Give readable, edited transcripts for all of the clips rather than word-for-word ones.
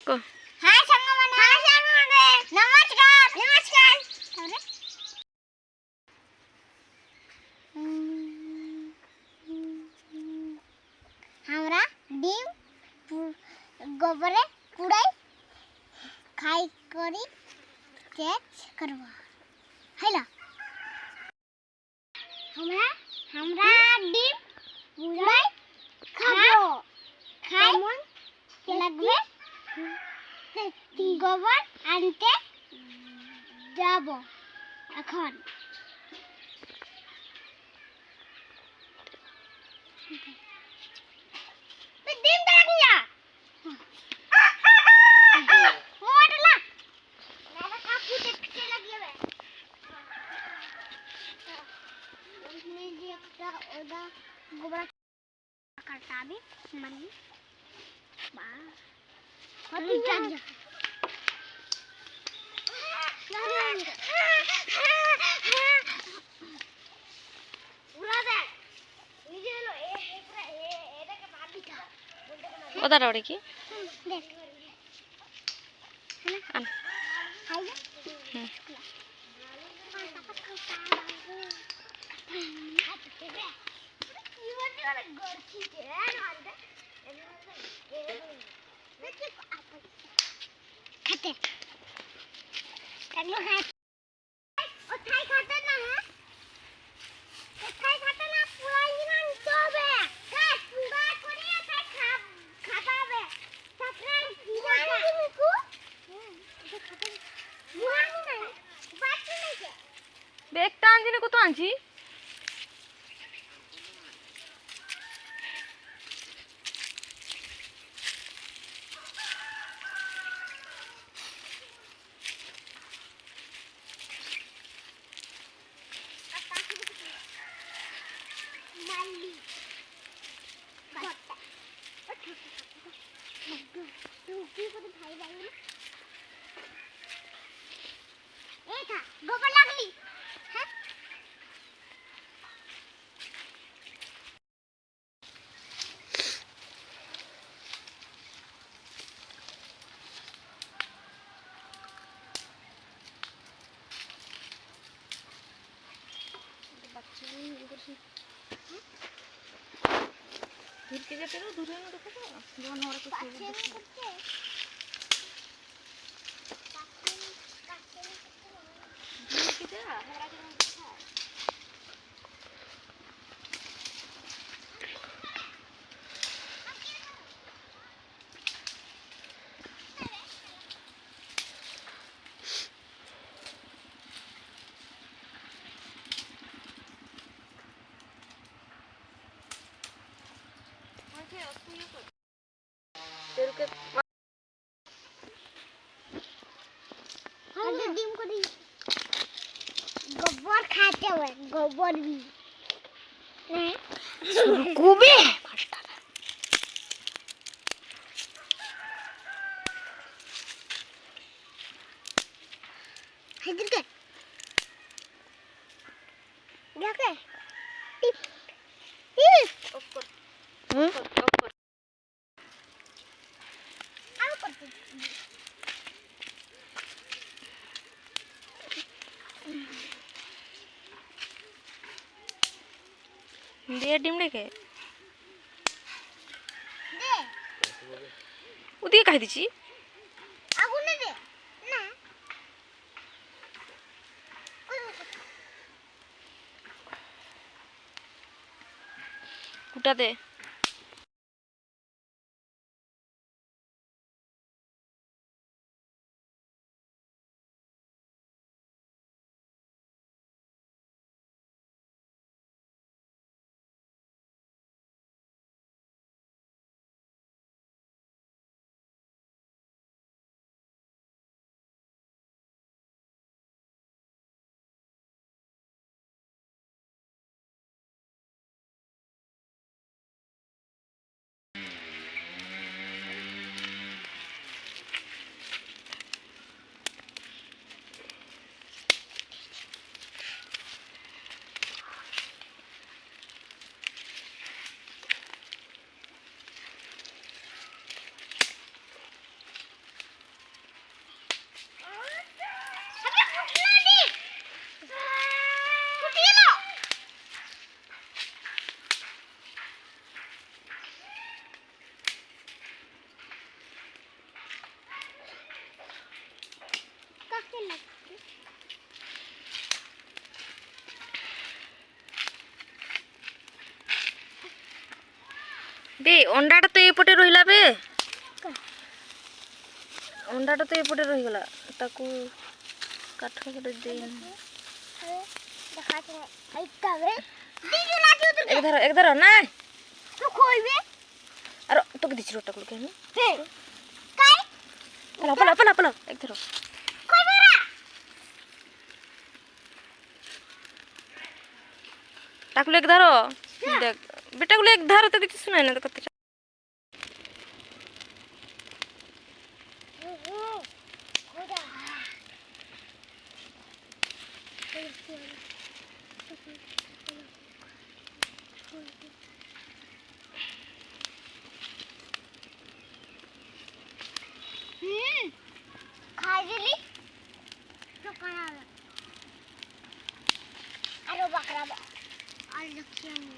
কো high সাঙ্গমানে নমস্কার নমস্কার তাহলে আমরা ডিম গোবরে পুড়াই খাই করি চেক করব হ্যালো আমরা আমরা ডিম পুড়াই খাবো কেমন লাগবে গোবর আনতে যাব এখন ডিম তাড়াতাড়ি যা মোটলা নালা কাকু দেখতে লাগিবে ওখানে যে একটা ওদা গোবর কাটাবি মানে বা কত জায়গা ওদাটা ওরে কি আন খাতে এগুলো খায় ওঠাই খাতে না ওঠাই খাতে না পুরাই না নিতে হবে গাছ পুরা করে ওঠাই খাতে হবে তারপরে মুয়ানি দিমকু এটা খাতে মুয়ানি নাই বাচ্চা নাই কে বেগটা আনছি না কত আনছি মাল্লি কি করে ভাই ভাই এই থা গোবর লাগলি হ্যাঁ ধুরকে যেতে তো দূরে না দেখো যখন ওরা তো ধুরকে যা ডিম করি গোবর খাতে হবে গোবর হ্যাঁ কুবে হাইদিকে দেখে টিপ টিপ আর করতে দিয়ে ডিম রেখে দে ওদিকে খাই দিছি আগুনে দে না কুটা দে বে অন্ডাটা তো এপটে রহিলা বে অন্ডাটা তো এপটে রহিগলা তাকু কাঠ পটে দেই দেখাতে আইতাবে এক ধরো না তো কইবে আর তোকে দিছি রোটা গুলো কেন হে কাই পলা এক ধরো কইবে না টাকুলো এক ধরো দেখ বেটাগুলো এক ধরো তো কিছু শোনায় না তো কথা খাই দিলি দোকান আরো বাকরা আর লক্ষ্মী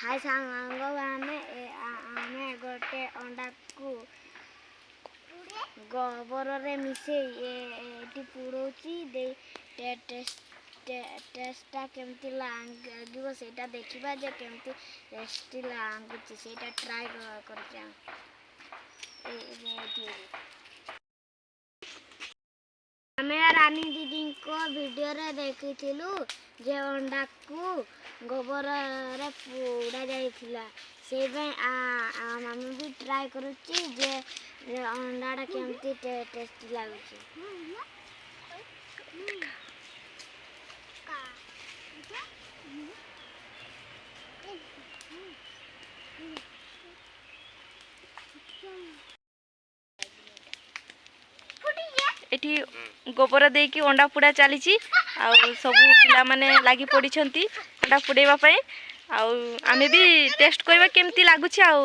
হাই ସାଙ୍ଗ ଆମେ ଗୋଟେ ଅଣ୍ଡାକୁ ଗୋବରରେ ମିଶେଇ ଏଠି ପୁଡ଼ଉଛି ଟେଷ୍ଟଟା କେମିତି ଲାଗିବ ସେଇଟା ଦେଖିବା ଯେ କେମିତି ଟେଷ୍ଟି ଲାଗୁଛି ସେଇଟା ଟ୍ରାଏ କରୁଛି ଆମେ ରାନୀ ଦିଦିଙ୍କ ଭିଡ଼ିଓରେ ଦେଖିଥିଲୁ ଯେ ଅଣ୍ଡାକୁ ଗୋବରରେ ପୋଡ଼ା ଯାଇଥିଲା ସେଇପାଇଁ ଆମେ ବି ଟ୍ରାଏ କରୁଛି ଯେ ଅଣ୍ଡାଟା କେମିତି ଟେଷ୍ଟି ଲାଗୁଛି এটি গোবর ଦେଇକି ଅଣ୍ଡା ପୋଡ଼ା ଚାଲିଛି ଆଉ ସବୁ ପିଲାମାନେ ଲାଗି ପଡ଼ିଛନ୍ତି ଅଣ୍ଡା ପୋଡ଼େଇବା ପାଇଁ ଆଉ ଆମେ ବି ଟେଷ୍ଟ କରିବା କେମିତି ଲାଗୁଛି ଆଉ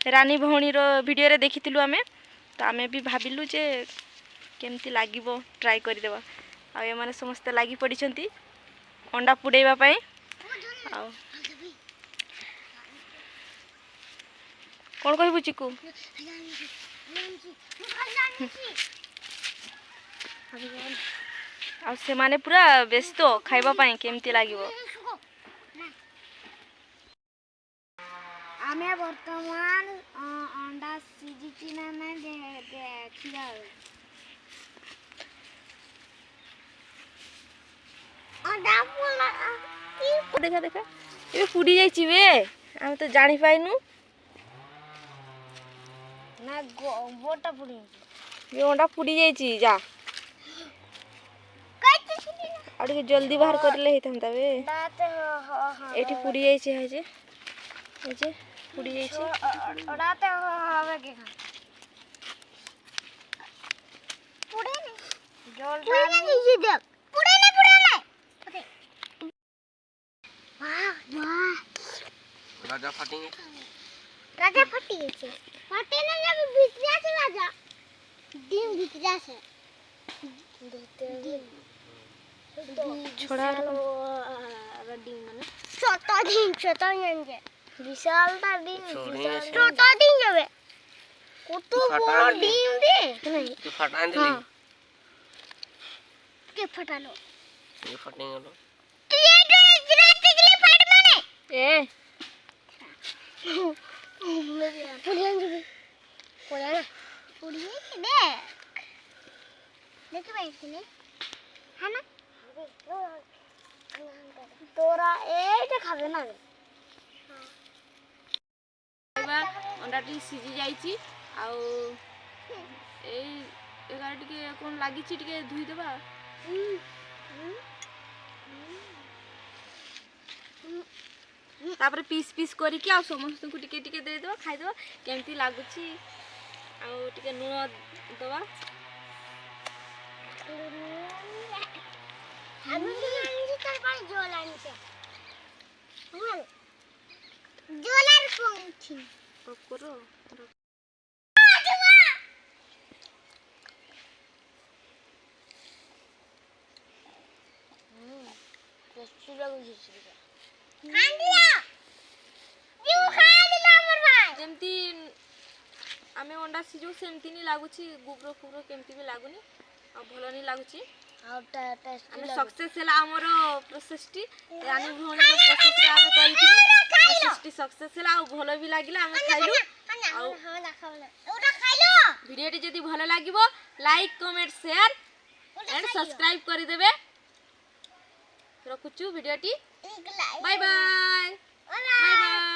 ରାନୀ ଭଉଣୀର ଭିଡ଼ିଓରେ ଦେଖିଥିଲୁ ଆମେ ତ ଆମେ ବି ଭାବିଲୁ ଯେ କେମିତି ଲାଗିବ ଟ୍ରାଏ କରିଦେବା ଆଉ ଏମାନେ ସମସ୍ତେ ଲାଗି ପଡ଼ିଛନ୍ତି ଅଣ୍ଡା ପୋଡ଼େଇବା ପାଇଁ ଆଉ କ'ଣ କହିବୁ ଚିକୁ ଆଉ ସେମାନେ ପୁରା ବ୍ୟସ୍ତ ଖାଇବା ପାଇଁ କେମିତି ଲାଗିବ ଆମେ ବର୍ତ୍ତମାନ ଅଣ୍ଡା ସିଝିଛି ନା ନାଇଁ ଦେଖିବା ଦେଖା ଦେଖା ଏବେ ପୁଡ଼ି ଯାଇଛି ବେ ଆମେ ତ ଜାଣିପାଇନୁ ନା ଗୋବରଟା ପୁଡ଼ି ଏ ଅଣ୍ଡା ପୁଡ଼ି ଯାଇଛି ଯା ଆଉ ଟିକେ ଜଲ୍ଦି ବାହାର କରିଲେ ହେଇଥାନ୍ତା ବେ ଏଠି ପୁଡ଼ି ଯାଇଛି ହେ যে পুড়ি যাইছে ওড়াতে হবে কি পুড়ে নে জলটা নিয়ে দেখ পুড়ে নে বাহ বাহ রাজা ফাটি গেছে ফাটে না যাবে ভিতরে আছে রাজা ডিম ভিতরে আছে ডিম ছড়া ডিম মানে ছোট ডিম যে বিশালটা ডিম ছোট ডিম যাবে কত বড় ডিম রে তুই ফাটাই দিলি কে ফাটালো এই ফাটি গেল তুই এইটা রাতে গেলে ফাটবে না এ পুড়িয়ে যাবে পুড়িয়ে দেখ দেখতে পাইছিস না হ্যাঁ না তোরা এইটা খাবে না ଅଣ୍ଡାଟି ସିଝି ଯାଇଛି ଆଉ ଏଇ ଏଗାର ଟିକେ କ'ଣ ଲାଗିଛି ଟିକେ ଧୋଇଦେବା ତାପରେ ପିସ୍ ପିସ୍ କରିକି ଆଉ ସମସ୍ତଙ୍କୁ ଟିକେ ଟିକେ ଦେଇଦେବା ଖାଇଦେବା କେମିତି ଲାଗୁଛି ଆଉ ଟିକେ ଲୁଣ ଦେବା আমি আনছি তার পাশে জল আনছে জল আর কোনছি করো টেস্টি লাগুছে খান্দিয়া দিউ খাইলা আমার ভাই যেমতি ଆମେ ଅଣ୍ଡା ସିଝଉ ସେମିତି ନି ଲାଗୁଛି ଗୁବ୍ର ଫୁବ୍ର କେମିତି ବି ଲାଗୁନି ଆଉ ଭଲ ନି ଲାଗୁଛି सक्सेस है आमर प्रोसेस टी रानी भवनी प्रोसेस रे आमे करिथिलु प्रोसेस टी सक्सेस है आ भलो भी लागिला आमे खाइलु वीडियो टी जदी भलो लागिवो like comment share and subscribe करि देबे रखुचु वीडियो टी बाय बाय बाय बाय